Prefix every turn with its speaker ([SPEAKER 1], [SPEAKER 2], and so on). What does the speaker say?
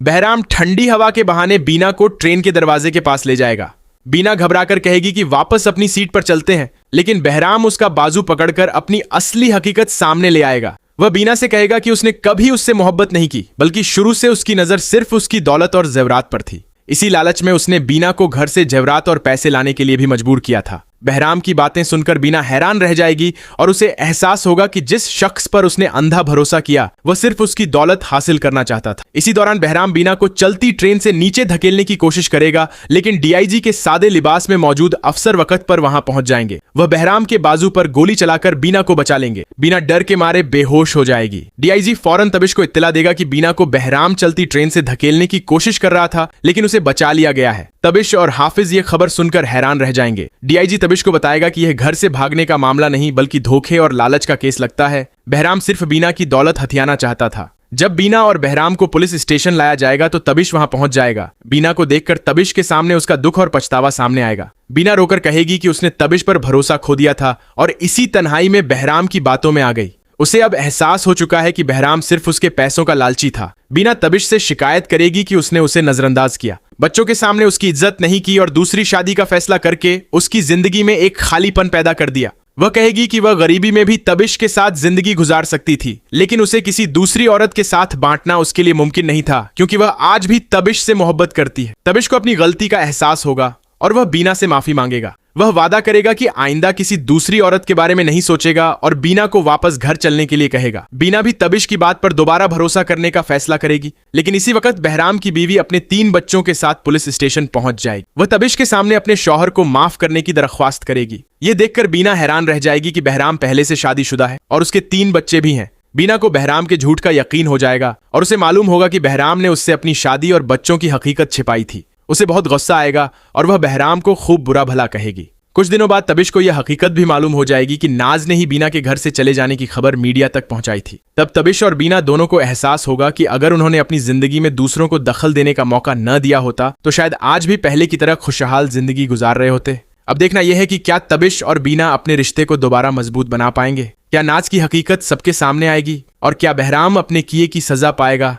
[SPEAKER 1] बहराम ठंडी हवा के बहाने बीना को ट्रेन के दरवाजे के पास ले जाएगा। बीना घबराकर कहेगी कि वापस अपनी सीट पर चलते हैं, लेकिन बहराम उसका बाजू पकड़कर अपनी असली हकीकत सामने ले आएगा। वह बीना से कहेगा कि उसने कभी उससे मोहब्बत नहीं की, बल्कि शुरू से उसकी नजर सिर्फ उसकी दौलत और जेवरात पर थी। इसी लालच में उसने बीना को घर से जेवरात और पैसे लाने के लिए भी मजबूर किया था। बहराम की बातें सुनकर बीना हैरान रह जाएगी और उसे एहसास होगा कि जिस शख्स पर उसने अंधा भरोसा किया वह सिर्फ उसकी दौलत हासिल करना चाहता था। इसी दौरान बहराम बीना को चलती ट्रेन से नीचे धकेलने की कोशिश करेगा, लेकिन डीआईजी के सादे लिबास में मौजूद अफसर वक्त पर वहां पहुंच जाएंगे। वह बहराम के बाजू पर गोली चलाकर बीना को बचा लेंगे। बीना डर के मारे बेहोश हो जाएगी। डीआईजी फौरन तबिश को इत्तला देगा कि बीना को बहराम चलती ट्रेन से धकेलने की कोशिश कर रहा था, लेकिन उसे बचा लिया गया है। तबिश और हाफिज ये खबर सुनकर हैरान रह जाएंगे। डीआईजी तबिश को बताएगा कि यह घर से भागने का मामला नहीं, बल्कि धोखे और लालच का केस लगता है। बहराम सिर्फ बीना की दौलत हथियाना चाहता था। जब बीना और बहराम को पुलिस स्टेशन लाया जाएगा तो तबिश वहां पहुंच जाएगा। बीना को देखकर तबिश के सामने उसका दुख और पछतावा सामने आएगा। बीना रोकर कहेगी कि उसने तबिश पर भरोसा खो दिया था और इसी तन्हाई में बहराम की बातों में आ गई। उसे अब एहसास हो चुका है कि बहराम सिर्फ उसके पैसों का लालची था। बीना तबिश से शिकायत करेगी कि उसने उसे नजरअंदाज किया, बच्चों के सामने उसकी इज्जत नहीं की और दूसरी शादी का फैसला करके उसकी जिंदगी में एक खालीपन पैदा कर दिया। वह कहेगी कि वह गरीबी में भी तबिश के साथ जिंदगी गुजार सकती थी, लेकिन उसे किसी दूसरी औरत के साथ बांटना उसके लिए मुमकिन नहीं था, क्योंकि वह आज भी तबिश से मोहब्बत करती है। तबिश को अपनी गलती का एहसास होगा और वह बीना से माफी मांगेगा। वह वादा करेगा कि आइंदा किसी दूसरी औरत के बारे में नहीं सोचेगा और बीना को वापस घर चलने के लिए कहेगा। बीना भी तबिश की बात पर दोबारा भरोसा करने का फैसला करेगी, लेकिन इसी वक्त बहराम की बीवी अपने 3 बच्चों के साथ पुलिस स्टेशन पहुंच जाएगी। वह तबिश के सामने अपने शौहर को माफ करने की दरख्वास्त करेगी। ये देखकर बीना हैरान रह जाएगी कि बहराम पहले से शादीशुदा है और उसके 3 बच्चे भी हैं। बीना को बहराम के झूठ का यकीन हो जाएगा और उसे मालूम होगा कि बहराम ने उससे अपनी शादी और बच्चों की हकीकत छिपाई थी। उसे बहुत गुस्सा आएगा और वह बहराम को खूब बुरा भला कहेगी। कुछ दिनों बाद तबिश को यह हकीकत भी मालूम हो जाएगी कि नाज ने ही बीना के घर से चले जाने की खबर मीडिया तक पहुंचाई थी। तब तबिश और बीना दोनों को एहसास होगा कि अगर उन्होंने अपनी जिंदगी में दूसरों को दखल देने का मौका न दिया होता तो शायद आज भी पहले की तरह खुशहाल जिंदगी गुजार रहे होते। अब देखना यह है कि क्या तबिश और बीना अपने रिश्ते को दोबारा मजबूत बना पाएंगे। क्या नाज की हकीकत सबके सामने आएगी और क्या बहराम अपने किए की सजा पाएगा।